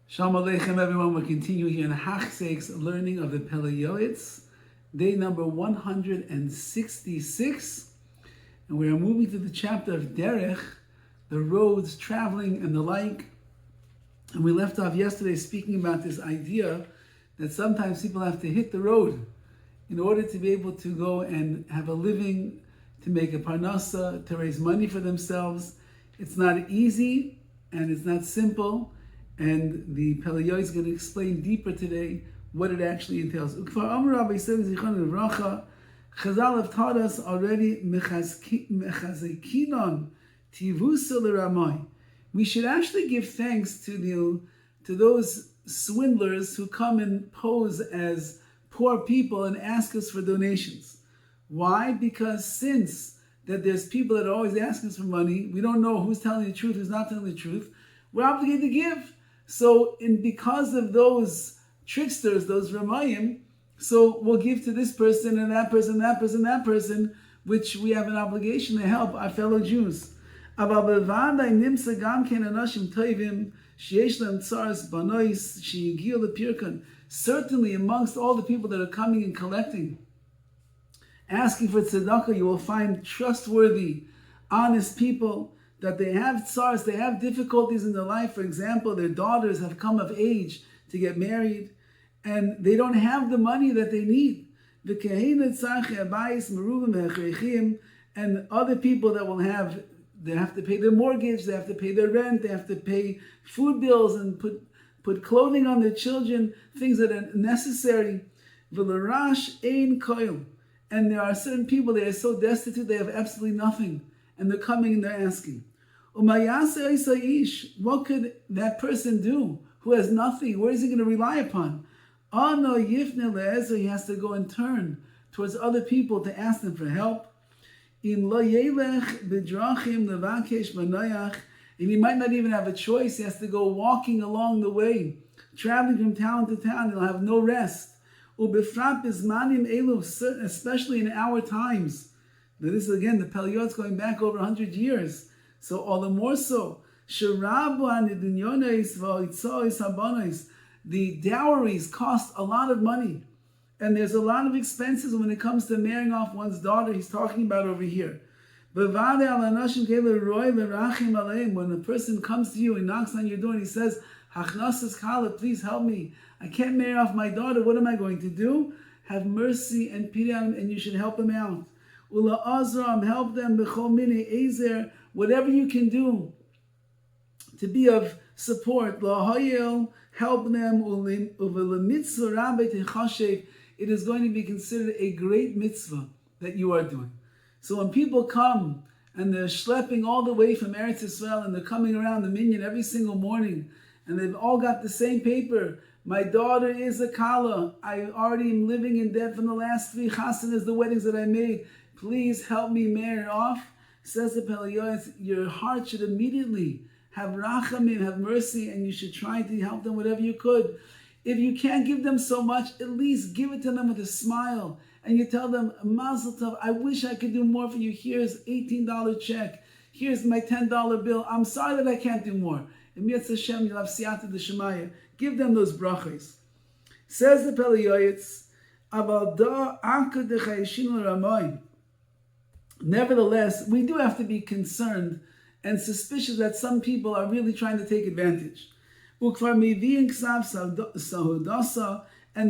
Shalom Aleichem, everyone. We're continuing here in Hachseik's learning of the Pele Yoetz, day number 166. And we are moving to the chapter of Derech, the roads, traveling, and the like. And we left off yesterday speaking about this idea that sometimes people have to hit the road in order to be able to go and have a living, to make a parnasa, to raise money for themselves. It's not easy and it's not simple. And the Pele Yoetz is going to explain deeper today what it actually entails. Rabbi said, Chazal have taught us already, we should actually give thanks to those swindlers who come and pose as poor people and ask us for donations. Why? Because since that there's people that are always asking us for money, we don't know who's telling the truth, who's not telling the truth, we're obligated to give. So, because of those tricksters, those Ramayim, so we'll give to this person and that person, that person, that person, which we have an obligation to help our fellow Jews. Certainly, amongst all the people that are coming and collecting, asking for tzedakah, you will find trustworthy, honest people, that they have tsars, they have difficulties in their life. For example, their daughters have come of age to get married, and they don't have the money that they need. And other people that will have, they have to pay their mortgage, they have to pay their rent, they have to pay food bills and put clothing on their children, things that are necessary. And there are certain people that are so destitute, they have absolutely nothing. And they're coming and they're asking. What could that person do who has nothing? What is he going to rely upon? Oh no, he has to go and turn towards other people to ask them for help. And he might not even have a choice. He has to go walking along the way, traveling from town to town. He'll have no rest. Especially in our times. Now this is again the Pele Yoetz going back over 100 years. So all the more so, the dowries cost a lot of money. And there's a lot of expenses when it comes to marrying off one's daughter. He's talking about over here. When a person comes to you and knocks on your door and he says, please help me. I can't marry off my daughter. What am I going to do? Have mercy and pity on him, and you should help him out. Help them, whatever you can do to be of support. Help them. It is going to be considered a great mitzvah that you are doing. So when people come and they're schlepping all the way from Eretz Yisrael and they're coming around the minyan every single morning and they've all got the same paper. My daughter is a kala. I already am living in debt from the last 3 chasanas, the weddings that I made. Please help me marry off. Says the Pele Yoetz, your heart should immediately have rachamim, have mercy, and you should try to help them whatever you could. If you can't give them so much, at least give it to them with a smile. And you tell them, Mazel Tov, I wish I could do more for you. Here's $18 check. Here's my $10 bill. I'm sorry that I can't do more. In Yetz Hashem, you'll have siyata d'shemaya. Give them those brachos. Says the Pele Yoetz, Aval da anka d'chayishinu ramoy. Nevertheless, we do have to be concerned and suspicious that some people are really trying to take advantage. And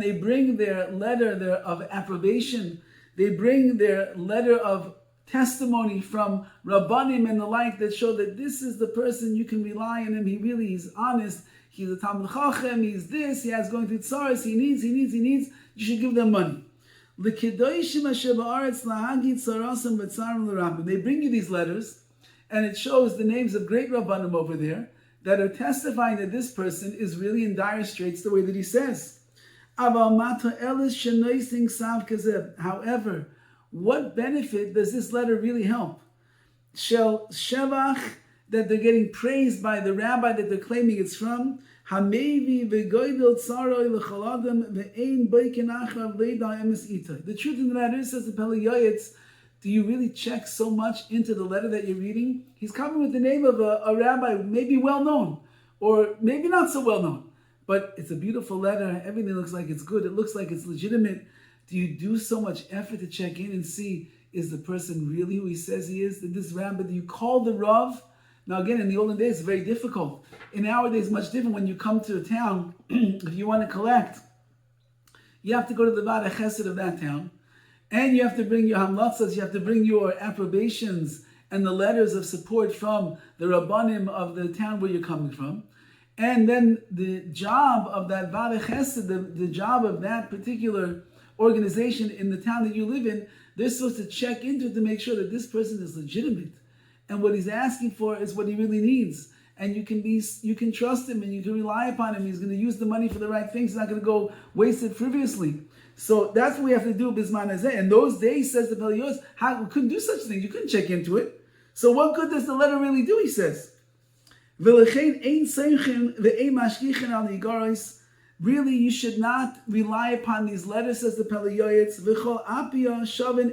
they bring their letter of approbation, they bring their letter of testimony from Rabbanim and the like that show that this is the person you can rely on him. He really is honest. He's a Talmid Chacham. He's this. He has going through tzaras. He needs. You should give them money. They bring you these letters, and it shows the names of great Rabbanim over there that are testifying that this person is really in dire straits the way that he says. However, what benefit does this letter really help? Shel Shevach, that they're getting praised by the rabbi that they're claiming it's from. The truth in the matter is, says the Pele Yoetz, do you really check so much into the letter that you're reading? He's coming with the name of a rabbi, maybe well known, or maybe not so well known. but it's a beautiful letter. Everything looks like it's good. It looks like it's legitimate. Do you do so much effort to check in and see, is the person really who he says he is? Did this rabbi, do you call the Rav? Now again, in the olden days, it's very difficult. In nowadays, much different. When you come to a town, if you want to collect, you have to go to the Bad Chesed of that town, and you have to bring your hamlatzas, you have to bring your approbations and the letters of support from the Rabbanim of the town where you're coming from. And then the job of that Bad Chesed, the job of that particular organization in the town that you live in, they're supposed to check into it to make sure that this person is legitimate. And what he's asking for is what he really needs. And you can trust him and you can rely upon him. He's going to use the money for the right things. He's not going to go waste it frivolously. So that's what we have to do, Bisman Hazeh. In those days, says the Pele Yoetz, we couldn't do such things. You couldn't check into it. So what good does the letter really do, he says? Really, you should not rely upon these letters, says the Pele Yoetz.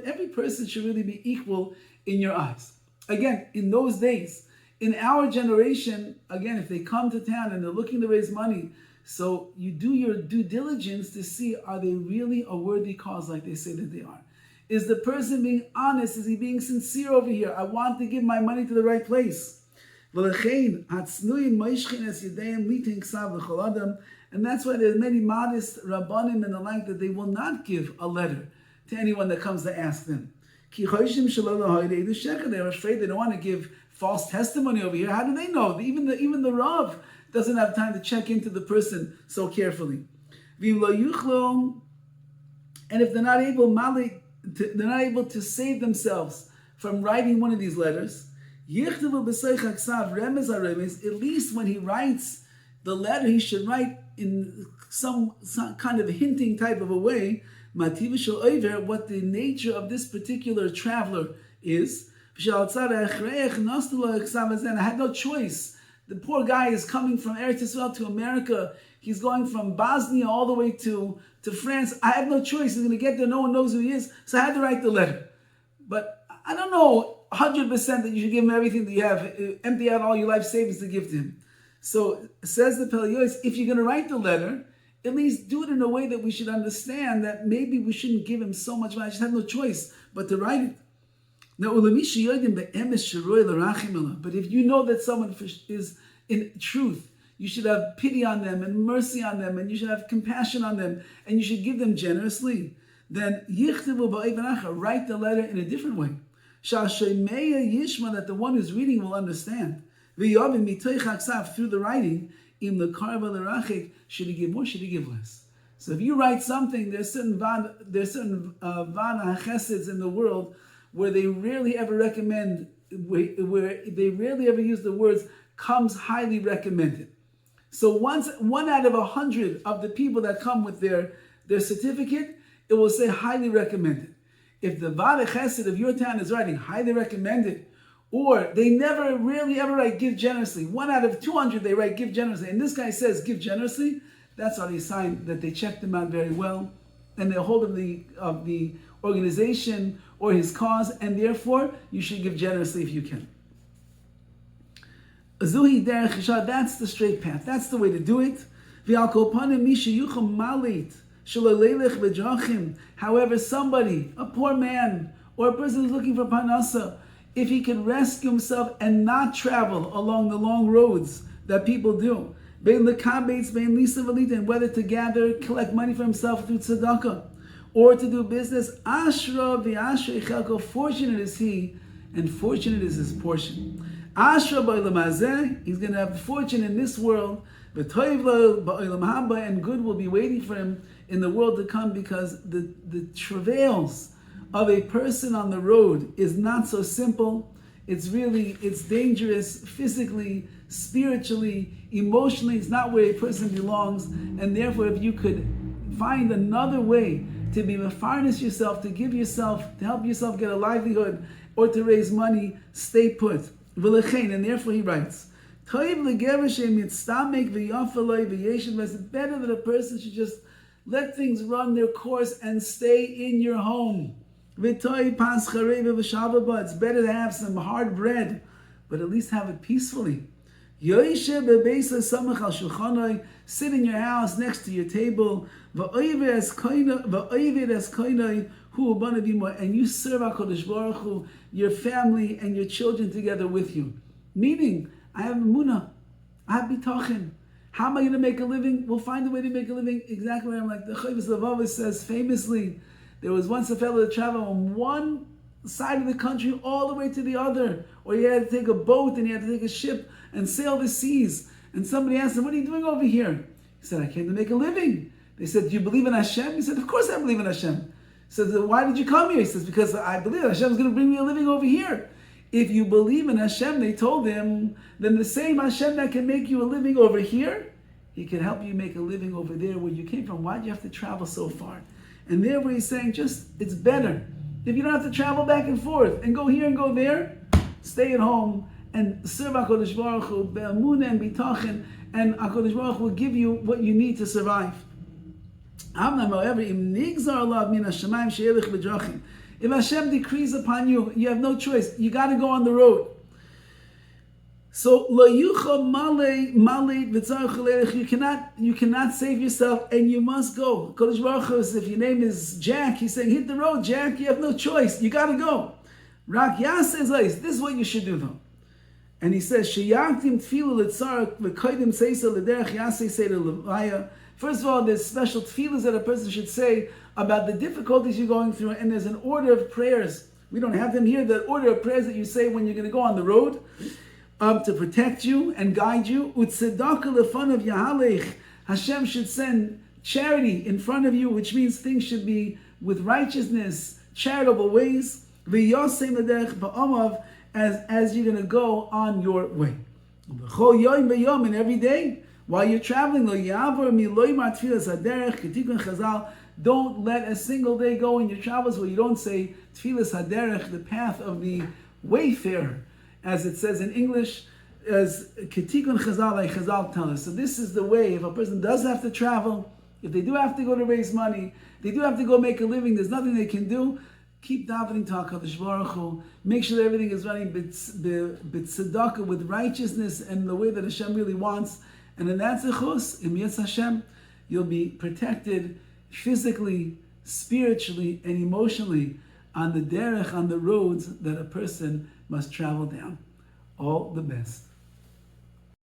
Every person should really be equal in your eyes. Again, in those days, in our generation, again, if they come to town and they're looking to raise money, so you do your due diligence to see, are they really a worthy cause like they say that they are? Is the person being honest? Is he being sincere over here? I want to give my money to the right place. And that's why there's many modest rabbanim and the like that they will not give a letter to anyone that comes to ask them. They're afraid, they don't want to give false testimony over here. How do they know? Even the Rav doesn't have time to check into the person so carefully. And if they're not able to save themselves from writing one of these letters, at least when he writes the letter, he should write in some kind of hinting type of a way, what the nature of this particular traveler is. I had no choice. The poor guy is coming from Eretz Yisrael to America. He's going from Bosnia all the way to France. I have no choice. He's going to get there. No one knows who he is. So I had to write the letter. But I don't know 100% that you should give him everything that you have. Empty out all your life savings to give to him. So says the Pele Yoetz, if you're going to write the letter, at least do it in a way that we should understand that maybe we shouldn't give him so much money. I just have no choice but to write it. Now, but if you know that someone is in truth, you should have pity on them and mercy on them, and you should have compassion on them, and you should give them generously, then write the letter in a different way. That the one who's reading will understand. Through the writing, should he give more, should he give less? So if you write something, there's certain vana cheseds in the world where they rarely ever recommend, where they rarely ever use the words comes highly recommended. So once 1 out of 100 of the people that come with their certificate, it will say highly recommended. If the Vada Chesed of your town is writing highly recommended, or they never really ever write give generously, 1 out of 200 they write give generously, and this guy says give generously, that's already a sign that they checked him out very well, and they're hold of the organization or his cause, and therefore you should give generously if you can. Zuhi derech yishar, that's the straight path. That's the way to do it. However, somebody, a poor man, or a person who's looking for parnasa, if he can rescue himself and not travel along the long roads that people do, and whether to gather, collect money for himself through tzedakah, or to do business, ashra v'ashrei chelko, fortunate is he, and fortunate is his portion. Ashra ba'olam hazeh, he's going to have fortune in this world, v'toiv lo ba'olam haba, and good will be waiting for him in the world to come, because the travails of a person on the road is not so simple. It's dangerous physically, spiritually, emotionally. It's not where a person belongs, and therefore if you could find another way to be mefarnes yourself, to give yourself, to help yourself get a livelihood, or to raise money, stay put. And therefore he writes, it's better that a person should just let things run their course and stay in your home. It's better to have some hard bread, but at least have it peacefully. Yoishe bebeisa samach al shulchanoi, sit in your house next to your table. Va'oived es koinoi hu ubanavimo, and you serve HaKadosh Baruch Hu, your family and your children together with you. Meaning, I have emunah, I have bitachon. How am I going to make a living? We'll find a way to make a living exactly where I'm like. The Horowitz says famously, there was once a fellow that traveled on one side of the country all the way to the other, or he had to take a boat and he had to take a ship and sail the seas. And somebody asked him, what are you doing over here? He said, I came to make a living. They said, do you believe in Hashem? He said, of course I believe in Hashem. He said, why did you come here? He says, because I believe Hashem is going to bring me a living over here. If you believe in Hashem, they told him, then the same Hashem that can make you a living over here, He can help you make a living over there where you came from. Why do you have to travel so far? And there where he's saying, it's better. If you don't have to travel back and forth and go here and go there, stay at home and serve HaKadosh Baruch Hu, be'amunah and bitachon, and HaKadosh Baruch Hu will give you what you need to survive. However, if Hashem decrees upon you, you have no choice. You got to go on the road. So you cannot save yourself, and you must go. Kodesh Baruch Hu, if your name is Jack, he's saying, hit the road, Jack. You have no choice. You got to go. Rak Yas says, this is what you should do, though. And he says, first of all, there's special tefillahs that a person should say about the difficulties you're going through, and there's an order of prayers. We don't have them here. The order of prayers that you say when you're going to go on the road to protect you and guide you. Utzedakah lefanav yahalech. Hashem should send charity in front of you, which means things should be with righteousness, charitable ways. V'yosem l'derech ba'amav, as you're going to go on your way. V'chol yom v'yom, and every day while you're traveling, lo ya'avor miloymar tfilas haderech ketikun chazal. Don't let a single day go in your travels where you don't say tfilas haderech, the path of the wayfarer, as it says in English, as ketikun chazal, like chazal tell us. So this is the way, if a person does have to travel, if they do have to go to raise money, they do have to go make a living, there's nothing they can do, keep davening to HaKadosh Baruch Hu, make sure that everything is running b'tzedakah, with righteousness and the way that Hashem really wants. And in that zechus, in Yetz Hashem, you'll be protected physically, spiritually, and emotionally on the derech, on the roads that a person must travel down. All the best.